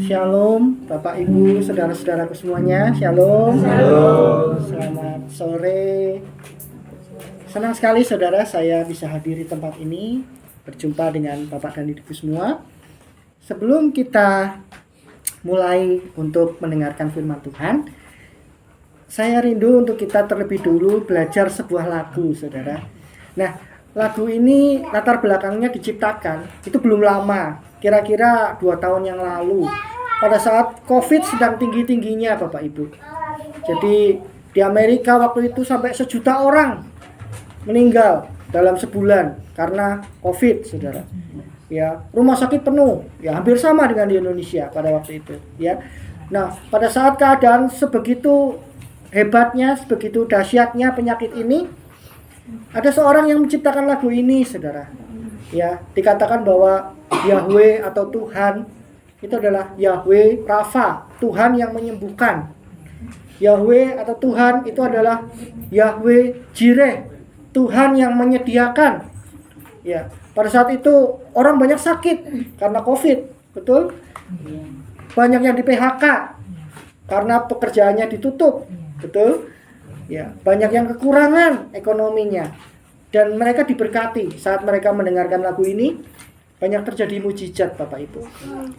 Shalom Bapak Ibu, saudara-saudaraku semuanya. Shalom. Shalom. Selamat sore. Senang sekali saudara saya bisa hadir di tempat ini, berjumpa dengan Bapak dan Ibu semua. Sebelum kita mulai untuk mendengarkan firman Tuhan, saya rindu untuk kita terlebih dulu belajar sebuah lagu, saudara. Nah, lagu ini latar belakangnya diciptakan itu belum lama, kira-kira 2 tahun yang lalu, pada saat COVID sedang tinggi-tingginya, Bapak Ibu. Jadi di Amerika waktu itu sampai 1 juta orang meninggal dalam sebulan karena COVID, saudara. Ya, rumah sakit penuh, ya hampir sama dengan di Indonesia pada waktu itu, ya. Nah, pada saat keadaan sebegitu hebatnya, sebegitu dahsyatnya penyakit ini, ada seorang yang menciptakan lagu ini, saudara. Ya, dikatakan bahwa Yahweh atau Tuhan itu adalah Yahweh Rafa, Tuhan yang menyembuhkan. Yahweh atau Tuhan itu adalah Yahweh Jireh, Tuhan yang menyediakan. Ya, pada saat itu orang banyak sakit karena COVID, betul? Banyak yang di PHK karena pekerjaannya ditutup, betul? Ya, banyak yang kekurangan ekonominya, dan mereka diberkati saat mereka mendengarkan lagu ini. Banyak terjadi mujizat, Bapak Ibu.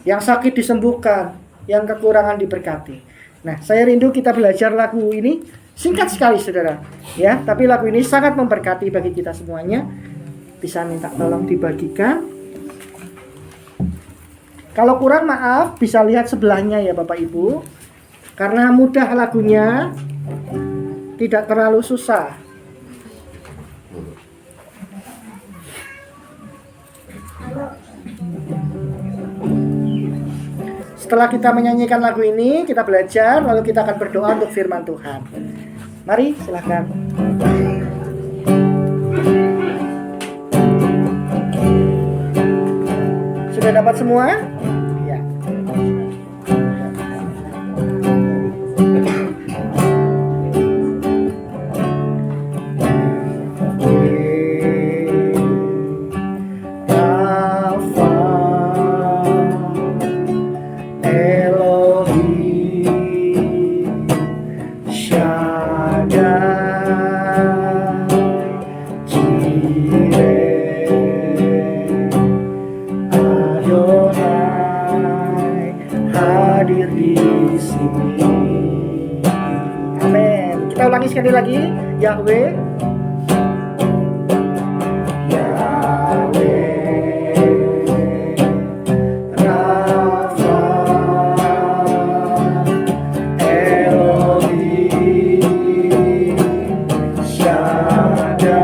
Yang sakit disembuhkan, yang kekurangan diberkati. Nah, saya rindu kita belajar lagu ini. Singkat sekali, saudara. Ya, tapi lagu ini sangat memberkati bagi kita semuanya. Bisa minta tolong dibagikan. Kalau kurang, maaf, bisa lihat sebelahnya ya, Bapak Ibu. Karena mudah lagunya, tidak terlalu susah. Setelah kita menyanyikan lagu ini, kita belajar, lalu kita akan berdoa untuk firman Tuhan. Mari, silakan. Sudah dapat semua? Ya. Sekali lagi, Yahweh, Rafa, Elohim, Shaddai,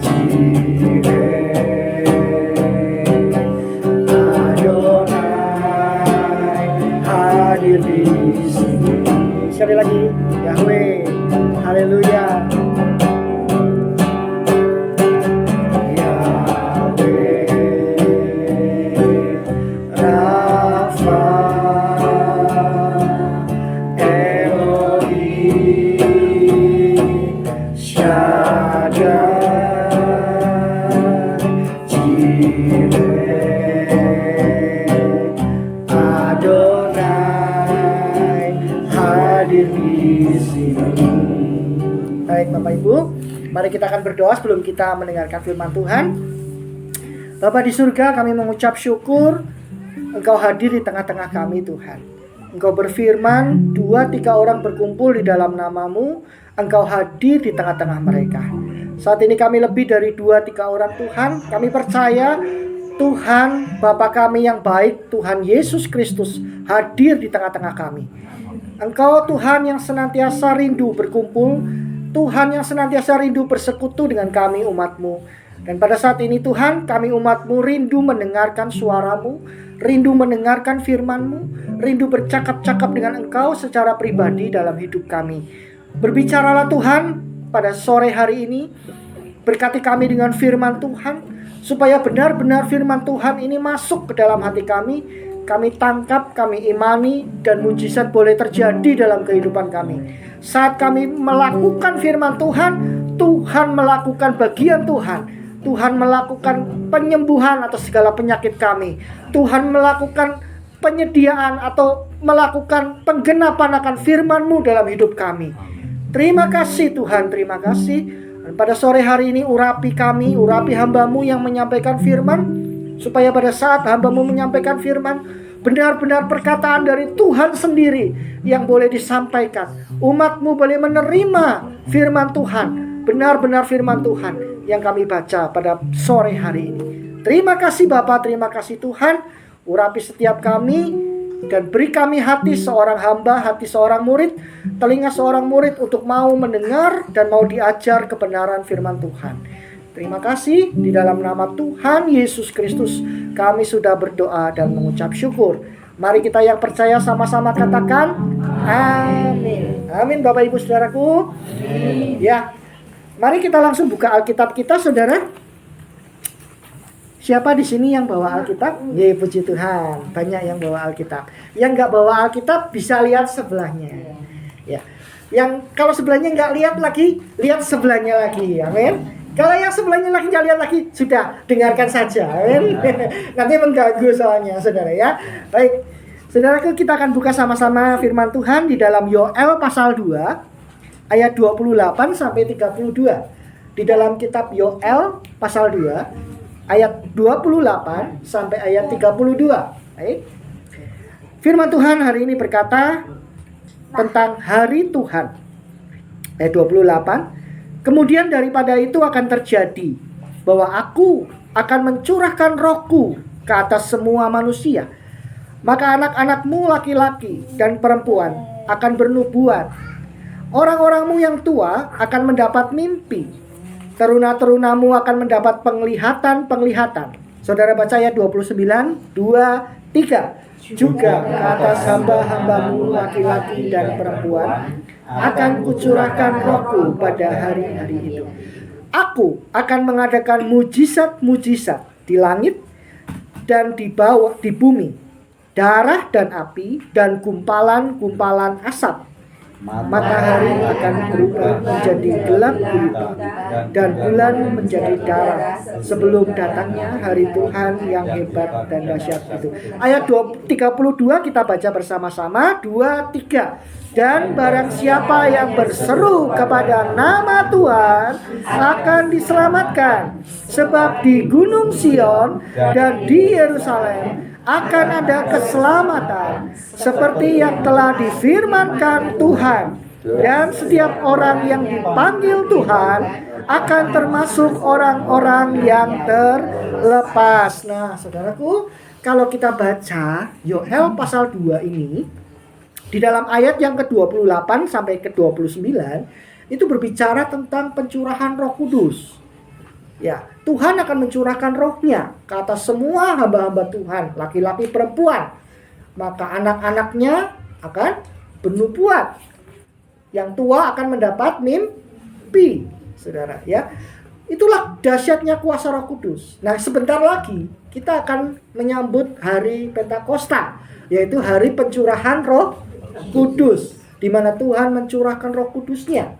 Jireh, Adonai, hadir di sini. Sekali lagi, Yahweh, haleluya. Yahweh, Rafa, Elohim, Shaddai, Jireh, Adonai, hadir di sini. Baik, Bapak Ibu, mari kita akan berdoa sebelum kita mendengarkan firman Tuhan. Bapa di surga, kami mengucap syukur Engkau hadir di tengah-tengah kami, Tuhan. Engkau berfirman, 2-3 orang berkumpul di dalam nama-Mu, Engkau hadir di tengah-tengah mereka. Saat ini kami lebih dari 2-3 orang, Tuhan. Kami percaya Tuhan, Bapa kami yang baik, Tuhan Yesus Kristus hadir di tengah-tengah kami. Engkau Tuhan yang senantiasa rindu berkumpul, Tuhan yang senantiasa rindu bersekutu dengan kami umat-Mu. Dan pada saat ini Tuhan, kami umat-Mu rindu mendengarkan suara-Mu, rindu mendengarkan firman-Mu, rindu bercakap-cakap dengan Engkau secara pribadi dalam hidup kami. Berbicaralah Tuhan pada sore hari ini, berkati kami dengan firman Tuhan, supaya benar-benar firman Tuhan ini masuk ke dalam hati kami. Kami tangkap, kami imani, dan mujizat boleh terjadi dalam kehidupan kami. Saat kami melakukan firman Tuhan, Tuhan melakukan bagian Tuhan Tuhan melakukan penyembuhan atas segala penyakit kami. Tuhan melakukan penyediaan atau melakukan penggenapan akan firman-Mu dalam hidup kami. Terima kasih Tuhan, terima kasih. Dan pada sore hari ini urapi kami, urapi hamba-Mu yang menyampaikan firman, supaya pada saat hamba-Mu menyampaikan firman, benar-benar perkataan dari Tuhan sendiri yang boleh disampaikan. Umat-Mu boleh menerima firman Tuhan, benar-benar firman Tuhan yang kami baca pada sore hari ini. Terima kasih Bapa, terima kasih Tuhan. Urapi setiap kami dan beri kami hati seorang hamba, hati seorang murid, telinga seorang murid untuk mau mendengar dan mau diajar kebenaran firman Tuhan. Terima kasih, di dalam nama Tuhan Yesus Kristus kami sudah berdoa dan mengucap syukur. Mari kita yang percaya sama-sama katakan amin. Amin Bapak Ibu Saudaraku. Ya, mari kita langsung buka Alkitab kita Saudara. Siapa di sini yang bawa Alkitab? Ya, puji Tuhan, banyak yang bawa Alkitab. Yang nggak bawa Alkitab bisa lihat sebelahnya. Ya, yang kalau sebelahnya nggak lihat lagi, lihat sebelahnya lagi. Amin. Kalau yang sebelahnya lagi nggak lihat lagi, sudah dengarkan saja. Amin. Nanti mengganggu soalnya, saudara ya. Baik, saudaraku, kita akan buka sama-sama firman Tuhan di dalam Yoel pasal 2 ayat 28 sampai 32. Di dalam kitab Yoel pasal 2 ayat 28 sampai ayat 32. Baik. Firman Tuhan hari ini berkata tentang hari Tuhan. Ayat 28. Kemudian daripada itu akan terjadi bahwa aku akan mencurahkan rohku ke atas semua manusia. Maka anak-anakmu laki-laki dan perempuan akan bernubuat. Orang-orangmu yang tua akan mendapat mimpi. Teruna-terunamu akan mendapat penglihatan-penglihatan. Saudara baca ayat 29, 2, 3. Juga ke atas hamba-hambamu laki-laki dan perempuan akan kucurahkan rohku pada hari-hari itu. Aku akan mengadakan mujizat-mujizat di langit dan di bawah di bumi, darah dan api dan gumpalan-gumpalan asap. Matahari akan berubah menjadi gelap gulita dan bulan menjadi darah sebelum datangnya hari Tuhan yang hebat dan dahsyat itu. Ayat 32 kita baca bersama-sama. 2, 3. Dan barang siapa yang berseru kepada nama Tuhan akan diselamatkan. Sebab di Gunung Sion dan di Yerusalem akan ada keselamatan seperti yang telah difirmankan Tuhan. Dan setiap orang yang dipanggil Tuhan akan termasuk orang-orang yang terlepas. Nah, saudaraku, kalau kita baca Yoel pasal 2 ini, di dalam ayat yang ke-28 sampai ke-29 itu berbicara tentang pencurahan Roh Kudus. Ya, Tuhan akan mencurahkan rohnya ke atas semua hamba-hamba Tuhan, laki-laki perempuan. Maka anak-anaknya akan bernubuat. Yang tua akan mendapat mimpi, saudara ya. Itulah dahsyatnya kuasa Roh Kudus. Nah, sebentar lagi kita akan menyambut hari Pentakosta, yaitu hari pencurahan Roh Kudus, di mana Tuhan mencurahkan Roh Kudusnya.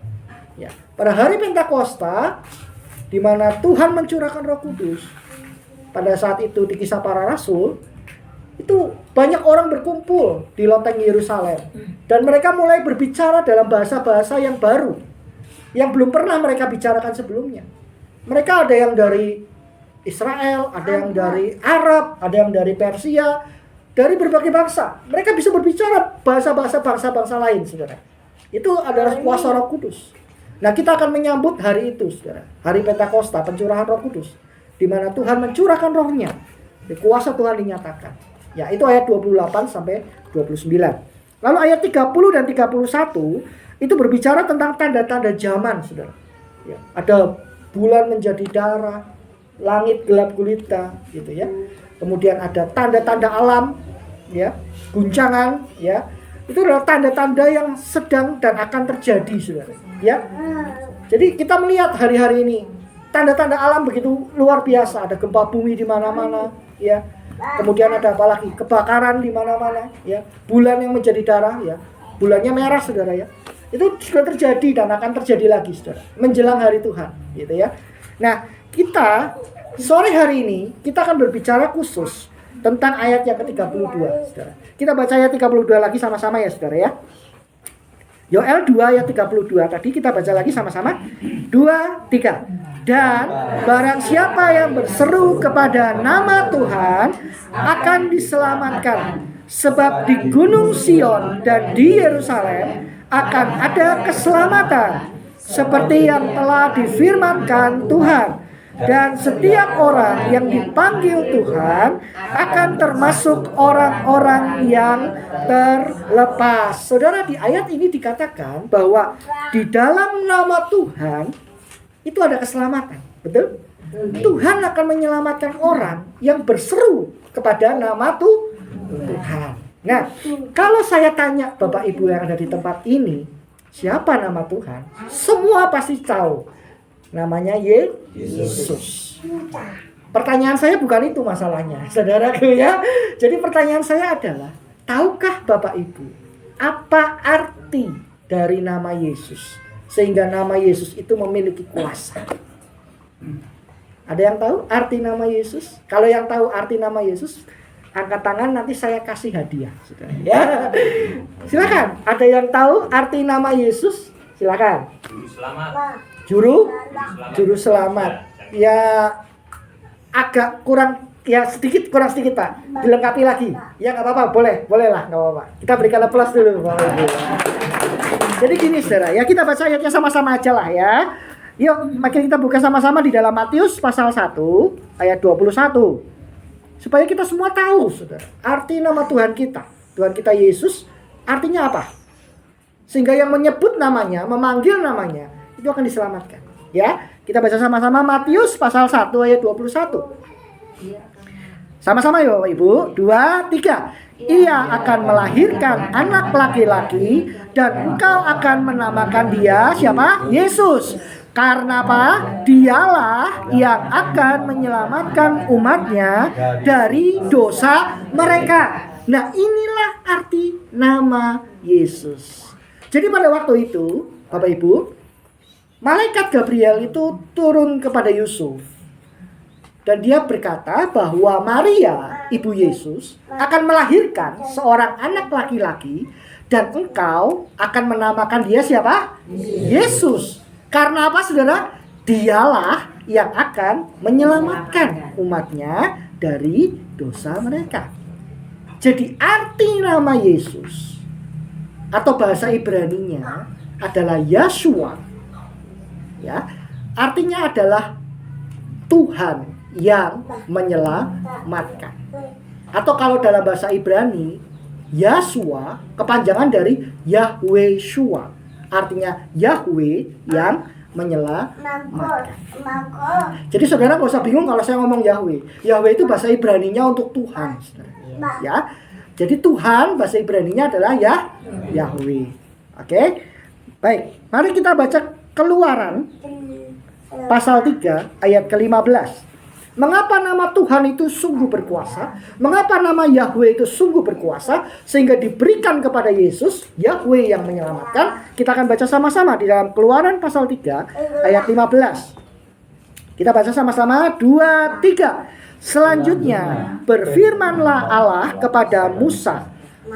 Ya, pada hari Pentakosta, di mana Tuhan mencurahkan Roh Kudus, pada saat itu di Kisah Para Rasul, itu banyak orang berkumpul di loteng Yerusalem, dan mereka mulai berbicara dalam bahasa-bahasa yang baru, yang belum pernah mereka bicarakan sebelumnya. Mereka ada yang dari Israel, ada yang dari Arab, ada yang dari Persia, dari berbagai bangsa. Mereka bisa berbicara bahasa-bahasa bangsa-bangsa lain, saudara. Itu adalah kuasa Roh Kudus. Nah, kita akan menyambut hari itu, saudara. Hari Pentakosta, pencurahan Roh Kudus, di mana Tuhan mencurahkan rohnya. Kuasa Tuhan dinyatakan. Ya, itu ayat 28 sampai 29. Lalu ayat 30 dan 31 itu berbicara tentang tanda-tanda zaman, saudara. Ya, ada bulan menjadi darah, langit gelap gulita, gitu ya. Kemudian ada tanda-tanda alam, ya, guncangan, ya. Itu adalah tanda-tanda yang sedang dan akan terjadi, saudara. Ya, jadi kita melihat hari-hari ini tanda-tanda alam begitu luar biasa. Ada gempa bumi di mana-mana, ya. Kemudian ada apa lagi? Kebakaran di mana-mana, ya. Bulan yang menjadi darah, ya. Bulannya merah, saudara ya. Itu sudah terjadi dan akan terjadi lagi, saudara. Menjelang hari Tuhan, gitu ya. Nah, kita sore hari ini kita akan berbicara khusus tentang ayat yang ke-32, Saudara. Kita baca ayat 32 lagi sama-sama ya, Saudara ya. Yoel 2 ayat 32 tadi kita baca lagi sama-sama. 2, 3. Dan barang siapa yang berseru kepada nama Tuhan akan diselamatkan. Sebab di Gunung Sion dan di Yerusalem akan ada keselamatan, seperti yang telah difirmankan Tuhan. Dan setiap orang yang dipanggil Tuhan akan termasuk orang-orang yang terlepas. Saudara, di ayat ini dikatakan bahwa di dalam nama Tuhan itu ada keselamatan. Betul? Tuhan akan menyelamatkan orang yang berseru kepada nama Tuhan. Nah, kalau saya tanya Bapak Ibu yang ada di tempat ini, siapa nama Tuhan? Semua pasti tahu. Namanya Yesus. Pertanyaan saya bukan itu masalahnya, saudaraku ya. Jadi pertanyaan saya adalah, tahukah Bapak Ibu apa arti dari nama Yesus? Sehingga nama Yesus itu memiliki kuasa. Ada yang tahu arti nama Yesus? Kalau yang tahu arti nama Yesus, angkat tangan, nanti saya kasih hadiah. Ya. Silakan. Ada yang tahu arti nama Yesus? Silakan. Selamat. Juru selamat. Ya agak kurang, ya kurang sedikit Pak. Dilengkapi lagi. Ya nggak apa-apa, boleh lah, nggak apa-apa. Kita berikan aplaus dulu Bapak Ibu. Jadi gini saudara, ya kita baca ayatnya sama-sama aja lah ya. Yuk, makin kita buka sama-sama di dalam Matius pasal 1 ayat 21. Supaya kita semua tahu saudara, arti nama Tuhan kita. Tuhan kita Yesus artinya apa? Sehingga yang menyebut namanya, memanggil namanya, itu akan diselamatkan. Ya, kita baca sama-sama Matius pasal 1 ayat 21. Sama-sama ya Bapak Ibu. 2, 3. Ia akan melahirkan anak laki-laki dan engkau akan menamakan dia siapa? Yesus. Karena apa? Dialah yang akan menyelamatkan umatnya dari dosa mereka. Nah, inilah arti nama Yesus. Jadi pada waktu itu, Bapak Ibu, Malaikat Gabriel itu turun kepada Yusuf. Dan dia berkata bahwa Maria, ibu Yesus, akan melahirkan seorang anak laki-laki. Dan engkau akan menamakan dia siapa? Yesus. Karena apa saudara? Dialah yang akan menyelamatkan umatnya dari dosa mereka. Jadi arti nama Yesus atau bahasa Ibraninya adalah Yeshua. Ya, artinya adalah Tuhan yang menyelamatkan. Atau kalau dalam bahasa Ibrani, Yeshua kepanjangan dari Yahweh Shua. Artinya Yahweh yang menyelamatkan. Jadi saudara nggak usah bingung kalau saya ngomong Yahweh. Yahweh itu bahasa Ibraninya untuk Tuhan. Ya, jadi Tuhan bahasa Ibraninya adalah Yahweh. Oke, baik. Mari kita baca Keluaran pasal 3 ayat ke-15. Mengapa nama Tuhan itu sungguh berkuasa? Mengapa nama Yahweh itu sungguh berkuasa? Sehingga diberikan kepada Yesus, Yahweh yang menyelamatkan. Kita akan baca sama-sama di dalam Keluaran pasal 3 ayat 15. Kita baca sama-sama 2, 3. Selanjutnya berfirmanlah Allah kepada Musa,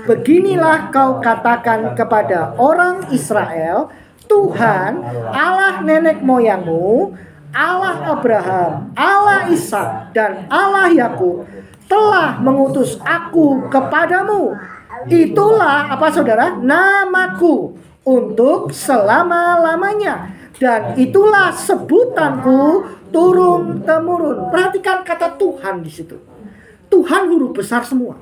beginilah kau katakan kepada orang Israel, Tuhan Allah nenek moyangmu, Allah Abraham, Allah Ishak, dan Allah Yakub telah mengutus aku kepadamu. Itulah apa saudara? Namaku untuk selama-lamanya. Dan itulah sebutanku turun-temurun. Perhatikan kata Tuhan di situ. Tuhan huruf besar semua.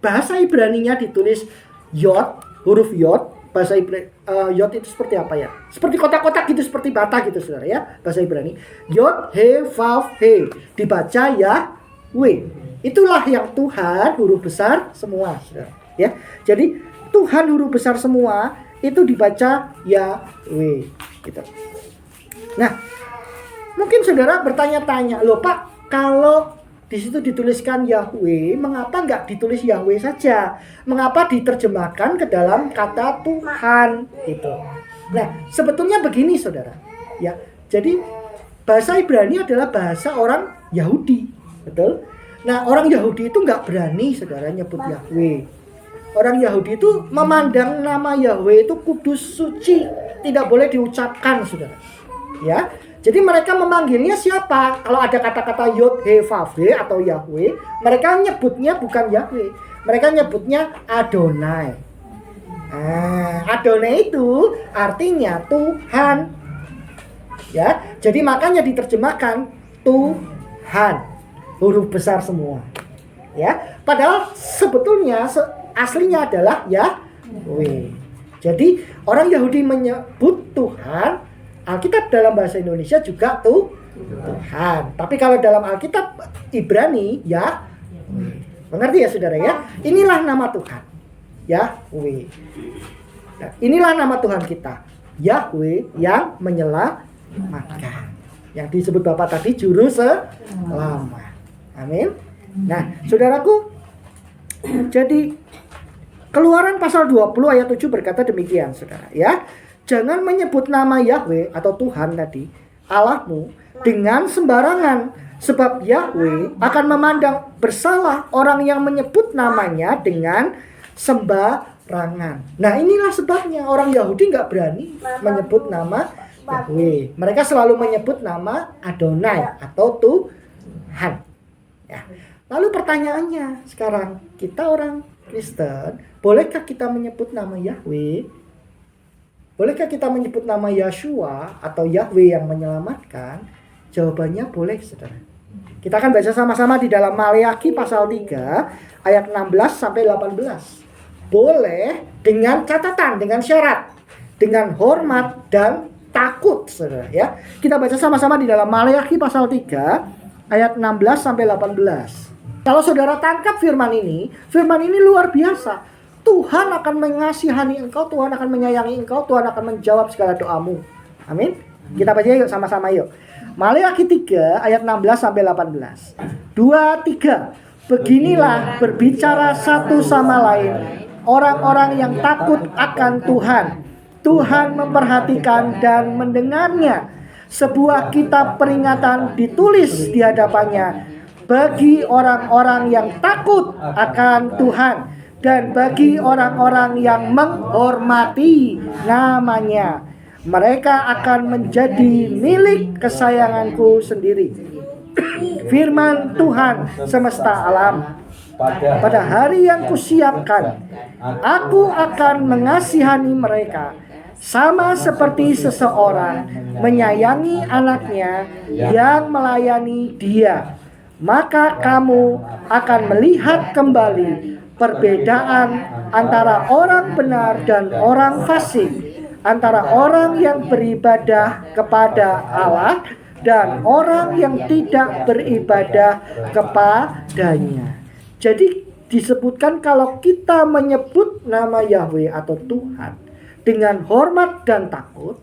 Bahasa Ibraninya ditulis Yod, huruf Yod. Bahasa Ibrani Yod itu seperti apa ya? Seperti kotak-kotak gitu, seperti bata gitu saudara ya. Bahasa Ibrani Yod, He, Vav, He. Dibaca Yahweh. Itulah yang Tuhan huruf besar semua saudara ya. Jadi Tuhan huruf besar semua itu dibaca Yahweh gitu. Nah, mungkin saudara bertanya-tanya, loh Pak, kalau di situ dituliskan Yahweh, mengapa nggak ditulis Yahweh saja? Mengapa diterjemahkan ke dalam kata Tuhan? Gitu. Nah, sebetulnya begini, saudara. Ya, jadi bahasa Ibrani adalah bahasa orang Yahudi, betul? Nah, orang Yahudi itu nggak berani, saudara, nyebut Yahweh. Orang Yahudi itu memandang nama Yahweh itu kudus, suci, tidak boleh diucapkan, saudara. Ya, jadi mereka memanggilnya siapa? Kalau ada kata-kata Yod, He, Vav, He atau Yahweh, mereka nyebutnya bukan Yahweh, mereka nyebutnya Adonai. Adonai itu artinya Tuhan. Ya, jadi makanya diterjemahkan Tuhan, huruf besar semua. Ya, padahal sebetulnya aslinya adalah Yahweh. Jadi orang Yahudi menyebut Tuhan, Alkitab dalam bahasa Indonesia juga Tuhan. Tapi kalau dalam Alkitab Ibrani Yahweh. Mengerti ya saudara ya? Inilah nama Tuhan, Yahweh. Nah, inilah nama Tuhan kita, Yahweh yang menyelamatkan. Yang disebut Bapak tadi juru selamat. Amin. Nah, saudaraku, jadi Keluaran pasal 20 ayat 7 berkata demikian, saudara ya. Jangan menyebut nama Yahweh atau Tuhan tadi, Allahmu, dengan sembarangan. Sebab Yahweh akan memandang bersalah orang yang menyebut namanya dengan sembarangan. Nah, inilah sebabnya orang Yahudi nggak berani menyebut nama Yahweh. Mereka selalu menyebut nama Adonai atau Tuhan. Ya. Lalu pertanyaannya sekarang, kita orang Kristen, bolehkah kita menyebut nama Yahweh? Bolehkah kita menyebut nama Yeshua atau Yahweh yang menyelamatkan? Jawabannya boleh, saudara. Kita akan baca sama-sama di dalam Maleakhi pasal 3 ayat 16 sampai 18. Boleh dengan catatan, dengan syarat, dengan hormat dan takut, saudara ya. Kita baca sama-sama di dalam Maleakhi pasal 3 ayat 16 sampai 18. Kalau saudara tangkap firman ini luar biasa. Tuhan akan mengasihani engkau, Tuhan akan menyayangi engkau, Tuhan akan menjawab segala doamu. Amin. Kita baca yuk sama-sama yuk. Maleakhi 3 ayat 16 sampai 18. 2, 3. Beginilah berbicara satu sama lain orang-orang yang takut akan Tuhan. Tuhan memperhatikan dan mendengarnya. Sebuah kitab peringatan ditulis di hadapannya bagi orang-orang yang takut akan Tuhan dan bagi orang-orang yang menghormati namanya. Mereka akan menjadi milik kesayanganku sendiri. Firman Tuhan semesta alam. Pada hari yang kusiapkan, aku akan mengasihani mereka sama seperti seseorang menyayangi anaknya yang melayani dia. Maka kamu akan melihat kembali perbedaan antara orang benar dan orang fasik, antara orang yang beribadah kepada Allah dan orang yang tidak beribadah kepadanya. Jadi disebutkan kalau kita menyebut nama Yahweh atau Tuhan dengan hormat dan takut,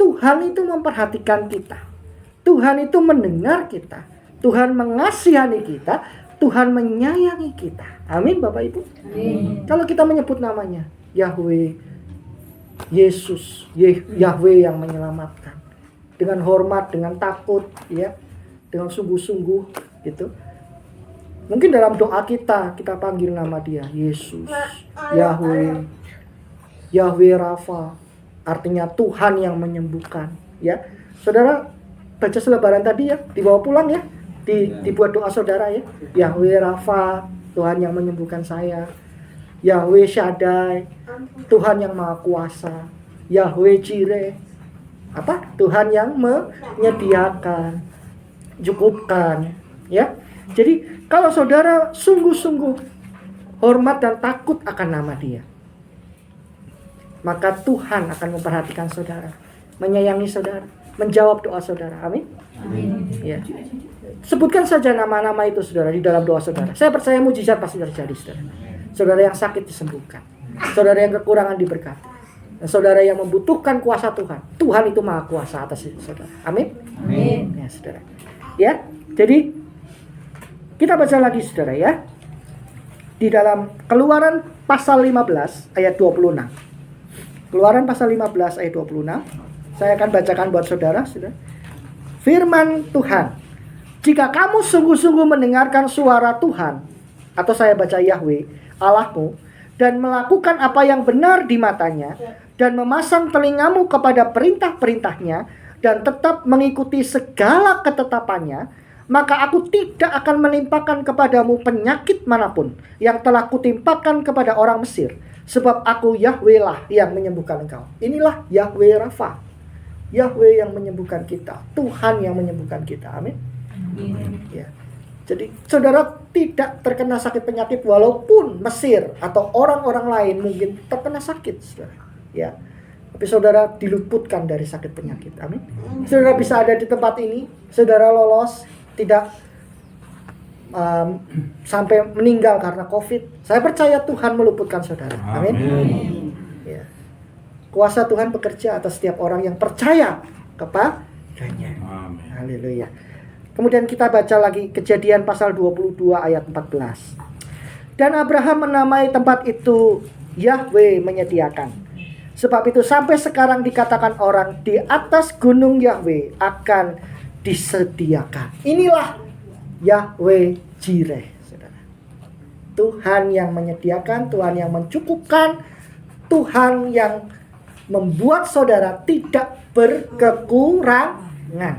Tuhan itu memperhatikan kita. Tuhan itu mendengar kita. Tuhan mengasihani kita, Tuhan menyayangi kita. Amin Bapak Ibu. Amin. Kalau kita menyebut namanya Yahweh, Yesus, Yahweh yang menyelamatkan, dengan hormat, dengan takut, ya, dengan sungguh-sungguh, gitu. Mungkin dalam doa kita panggil nama Dia, Yesus, Yahweh, Yahweh Rafa, artinya Tuhan yang menyembuhkan. Ya, saudara baca selebaran tadi ya, dibawa pulang ya. Dibuat doa saudara ya. Yahweh Rafa, Tuhan yang menyembuhkan saya. Yahweh Shaddai, Tuhan yang Maha Kuasa. Yahweh Jireh, Tuhan yang menyediakan, cukupkan, ya. Jadi kalau saudara sungguh-sungguh hormat dan takut akan nama Dia, maka Tuhan akan memperhatikan saudara, menyayangi saudara, menjawab doa saudara. Amin. Amin. Ya. Sebutkan saja nama-nama itu saudara di dalam doa saudara. Saya percaya mujizat pasti terjadi saudara. Saudara yang sakit disembuhkan, saudara yang kekurangan diberkati, dan saudara yang membutuhkan kuasa Tuhan. Tuhan itu Maha Kuasa atas itu saudara. Amin. Amin. Ya saudara. Ya. Jadi kita baca lagi saudara ya. Di dalam Keluaran pasal 15 ayat 26. Keluaran pasal 15 ayat 26. Saya akan bacakan buat saudara, saudara. firman Tuhan. Jika kamu sungguh-sungguh mendengarkan suara Tuhan, atau saya baca Yahweh, Allahmu, dan melakukan apa yang benar di matanya, dan memasang telingamu kepada perintah-perintahnya, dan tetap mengikuti segala ketetapannya, maka aku tidak akan menimpakan kepadamu penyakit manapun yang telah kutimpakan kepada orang Mesir. Sebab aku Yahweh lah yang menyembuhkan engkau. Inilah Yahweh Rafa. Yahweh yang menyembuhkan kita. Tuhan yang menyembuhkan kita. Amin. Ya. Jadi saudara tidak terkena sakit penyakit walaupun Mesir atau orang-orang lain mungkin terkena sakit, saudara. Ya. Tapi saudara diluputkan dari sakit penyakit. Amin. Saudara bisa ada di tempat ini, saudara lolos, tidak sampai meninggal karena COVID. Saya percaya Tuhan meluputkan saudara. Amin. Ya. Kuasa Tuhan bekerja atas setiap orang yang percaya kepadanya. Haleluya. Kemudian kita baca lagi Kejadian pasal 22 ayat 14. Dan Abraham menamai tempat itu Yahweh menyediakan. Sebab itu sampai sekarang dikatakan orang, di atas gunung Yahweh akan disediakan. Inilah Yahweh Jireh, saudara. Tuhan yang menyediakan, Tuhan yang mencukupkan, Tuhan yang membuat saudara tidak berkekurangan.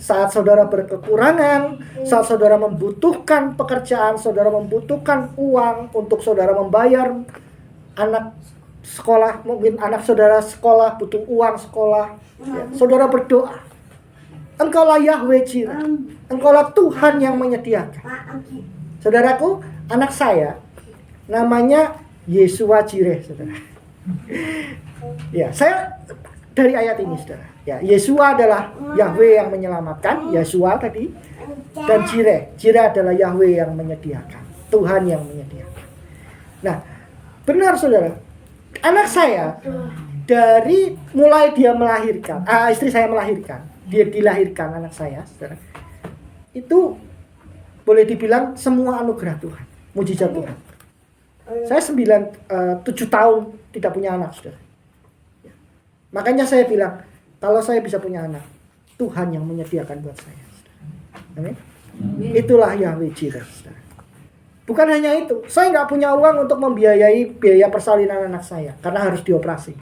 Saat saudara berkekurangan, saat saudara membutuhkan pekerjaan, saudara membutuhkan uang untuk saudara membayar anak sekolah, mungkin anak saudara sekolah, butuh uang sekolah, ya, saudara berdoa. Engkaulah Yahweh Jireh, engkaulah Tuhan yang menyediakan. Saudaraku, anak saya namanya Yesua Jireh, saudara. Ya, saya dari ayat ini, saudara. Ya, Yesua adalah Yahweh yang menyelamatkan, Yesua tadi, dan Jireh. Jireh adalah Yahweh yang menyediakan, Tuhan yang menyediakan. Nah, benar saudara, anak saya dari mulai dia melahirkan, istri saya melahirkan, dia dilahirkan anak saya, saudara, itu boleh dibilang semua anugerah Tuhan, mujizat Tuhan. Saya 7 tahun tidak punya anak, saudara. Makanya saya bilang, kalau saya bisa punya anak, Tuhan yang menyediakan buat saya. Amin. Itulah Yahweh Jireh. Bukan hanya itu, saya nggak punya uang untuk membiayai biaya persalinan anak saya karena harus dioperasi.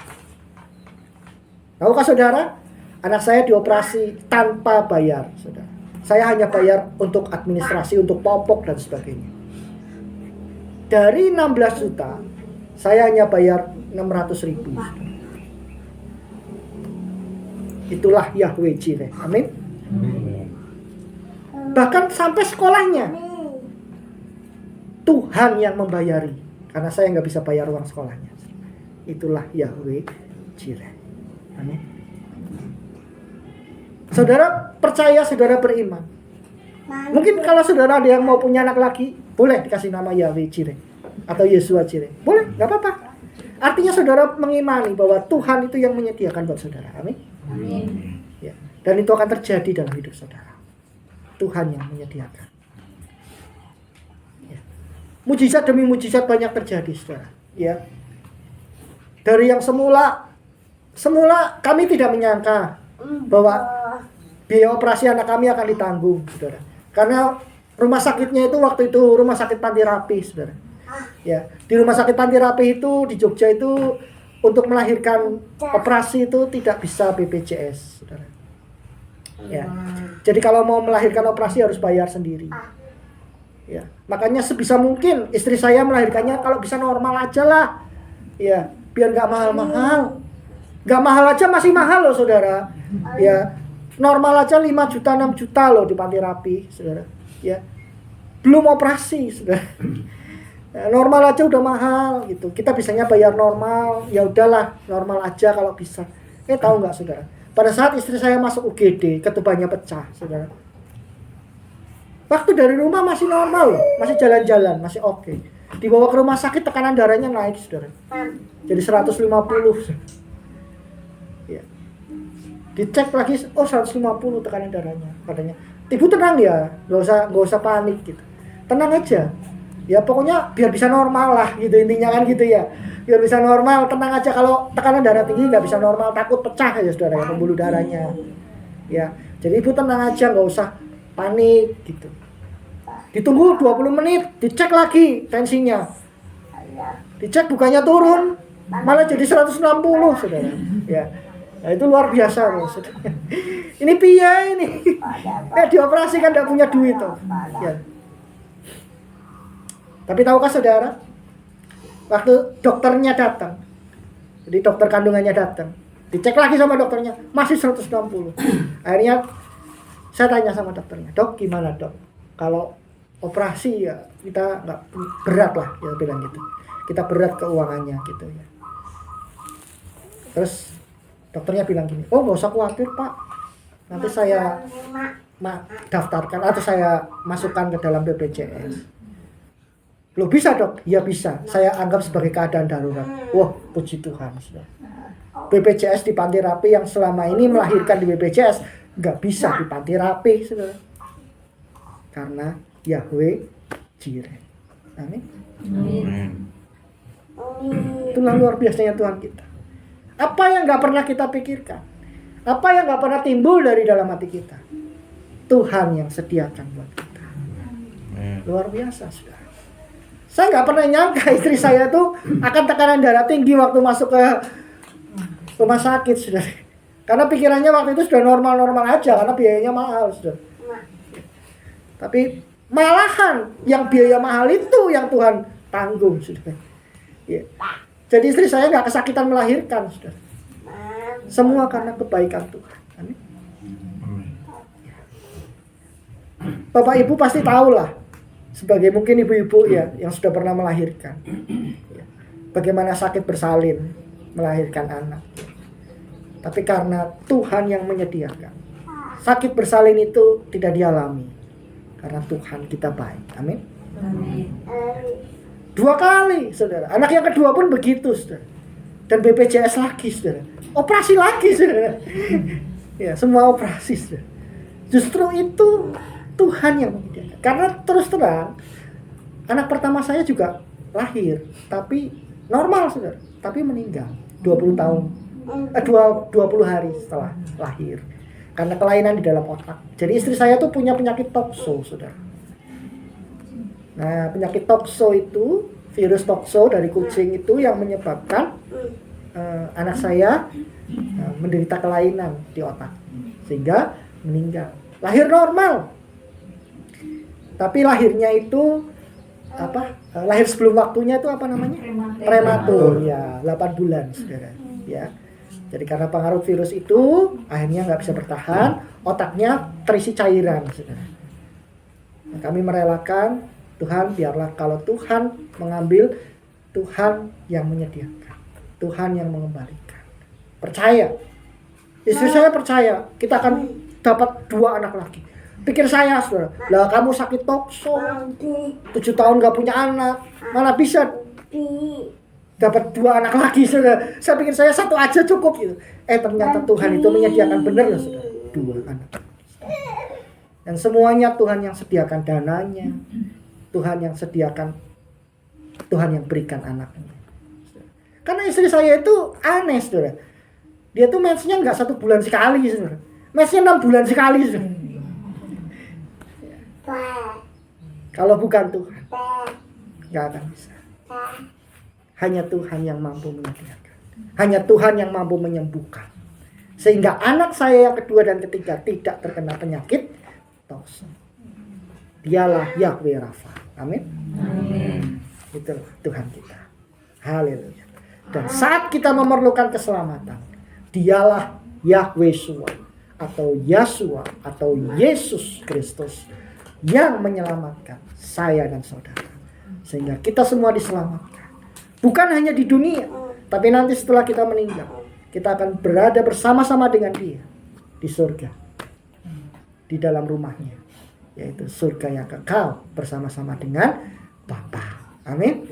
Tahukah saudara, anak saya dioperasi tanpa bayar, saudara. Saya hanya bayar untuk administrasi, untuk popok dan sebagainya. Dari 16 juta, saya hanya bayar 600.000. Itulah Yahweh Jireh. Amin. Bahkan sampai sekolahnya Tuhan yang membayari, karena saya nggak bisa bayar uang sekolahnya. Itulah Yahweh Jireh. Amin. Saudara percaya, saudara beriman. Mungkin kalau saudara ada yang mau punya anak lagi, boleh dikasih nama Yahweh Jireh atau Yesua Jireh. Boleh, nggak apa-apa. Artinya saudara mengimani bahwa Tuhan itu yang menyediakan buat saudara. Amin. Amin. Ya. Dan itu akan terjadi dalam hidup saudara. Tuhan yang menyediakan. Ya. Mujizat demi mujizat banyak terjadi, saudara. Ya. Dari yang semula kami tidak menyangka bahwa biaya operasi anak kami akan ditanggung, saudara. Karena rumah sakitnya itu waktu itu rumah sakit Panti Rapih, saudara. Ya, di rumah sakit Panti Rapih itu di Jogja itu untuk melahirkan operasi itu tidak bisa BPJS, saudara. Ya. Jadi kalau mau melahirkan operasi harus bayar sendiri. Ya. Makanya sebisa mungkin istri saya melahirkannya kalau bisa normal aja lah. Ya, biar nggak mahal-mahal. Nggak mahal aja masih mahal loh, saudara. Ya, normal aja 5 juta 6 juta loh di Panti Rapih, saudara. Ya. Belum operasi, saudara. Normal aja udah mahal gitu. Kita bisanya bayar normal, ya udahlah normal aja kalau bisa. Tahu nggak saudara? Pada saat istri saya masuk UGD, ketubannya pecah, saudara. Waktu dari rumah masih normal loh, masih jalan-jalan, masih oke. Dibawa ke rumah sakit tekanan darahnya naik, saudara. Jadi 150. Ya. Dicek lagi, 150 tekanan darahnya, katanya. Ibu tenang ya, nggak usah panik gitu. Tenang aja. Ya pokoknya biar bisa normal lah gitu, intinya kan gitu ya. Biar bisa normal, tenang aja. Kalau tekanan darah tinggi nggak bisa normal, takut pecah ya saudara ya, pembuluh darahnya. Ya, jadi ibu tenang aja, nggak usah panik gitu. Ditunggu 20 menit, dicek lagi tensinya. Dicek bukannya turun, malah jadi 160, saudara. Ya, nah, itu luar biasa loh, saudara. Ini piye ini? Dioperasi kan nggak punya duit tuh. Ya. Tapi tahukah saudara, waktu dokternya datang, jadi dokter kandungannya datang, dicek lagi sama dokternya, masih 160. Akhirnya saya tanya sama dokternya, dok gimana dok? Kalau operasi ya kita nggak berat lah, ya bilang gitu. Kita berat keuangannya gitu ya. Terus dokternya bilang gini, oh nggak usah khawatir pak, nanti saya daftarkan atau saya masukkan ke dalam BPJS. Loh bisa dok? Ya bisa. Saya anggap sebagai keadaan darurat. Wah, puji Tuhan. BPJS di Panti Rapi yang selama ini melahirkan di BPJS nggak bisa di Panti Rapi, saudara. Karena Yahweh Jireh. Amin. Itulah luar biasanya Tuhan kita. Apa yang nggak pernah kita pikirkan, apa yang nggak pernah timbul dari dalam hati kita, Tuhan yang sediakan buat kita. Luar biasa, saudara. Saya nggak pernah nyangka istri saya tuh akan tekanan darah tinggi waktu masuk ke rumah sakit, saudara. Karena pikirannya waktu itu sudah normal-normal aja, karena biayanya mahal, saudara. Tapi malahan yang biaya mahal itu yang Tuhan tanggung, saudara. Ya. Jadi istri saya nggak kesakitan melahirkan, saudara. Semua karena kebaikan Tuhan. Amin. Bapak Ibu pasti tahu lah, sebagai mungkin ibu-ibu ya yang sudah pernah melahirkan, ya, bagaimana sakit bersalin melahirkan anak. Tapi karena Tuhan yang menyediakan, sakit bersalin itu tidak dialami karena Tuhan kita baik. Amin. 2 kali, saudara. Anak yang kedua pun begitu, saudara. Dan BPJS lagi, saudara. Operasi lagi, saudara. Ya, semua operasi, saudara. Justru itu Tuhan yang menyediakan. Karena terus terang, anak pertama saya juga lahir, tapi normal, saudara. Tapi meninggal 20 hari setelah lahir. Karena kelainan di dalam otak. Jadi istri saya tuh punya penyakit toxo, saudara. Nah, penyakit toxo itu, virus toxo dari kucing itu yang menyebabkan anak saya menderita kelainan di otak. Sehingga meninggal. Lahir normal. Tapi lahirnya itu lahir sebelum waktunya itu apa namanya? Prematur. Ya, 8 bulan, saudara. Ya. Jadi karena pengaruh virus itu akhirnya nggak bisa bertahan, otaknya terisi cairan, saudara. Nah, kami merelakan Tuhan, biarlah kalau Tuhan mengambil, Tuhan yang menyediakan, Tuhan yang mengembalikan. Percaya. Istri saya percaya kita akan dapat 2 anak lagi. Pikir saya, saudara, lah kamu sakit toxo, 7 tahun gak punya anak, mana bisa dapat 2 anak lagi, saudara. Saya pikir saya 1 aja cukup gitu. Ternyata Tuhan itu menyediakan benar loh, saudara, 2 anak. Dan semuanya Tuhan yang sediakan dananya, Tuhan yang sediakan, Tuhan yang berikan anaknya. Karena istri saya itu aneh, saudara. Dia tuh mensnya nggak 1 bulan sekali, saudara. Mensnya 6 bulan sekali, saudara. Kalau bukan Tuhan, nggak akan bisa. Hanya Tuhan yang mampu menyediakan. Hanya Tuhan yang mampu menyembuhkan. Sehingga anak saya yang kedua dan ketiga tidak terkena penyakit toxo. Dialah Yahweh Rafa. Amin. Itulah Tuhan kita. Haleluya. Dan saat kita memerlukan keselamatan, dialah Yahweh Shua atau Yeshua atau Yesus Kristus yang menyelamatkan saya dan saudara. Sehingga kita semua diselamatkan. Bukan hanya di dunia, tapi nanti setelah kita meninggal, kita akan berada bersama-sama dengan Dia di surga. Di dalam rumahnya, yaitu surga yang kekal bersama-sama dengan Bapa. Amin.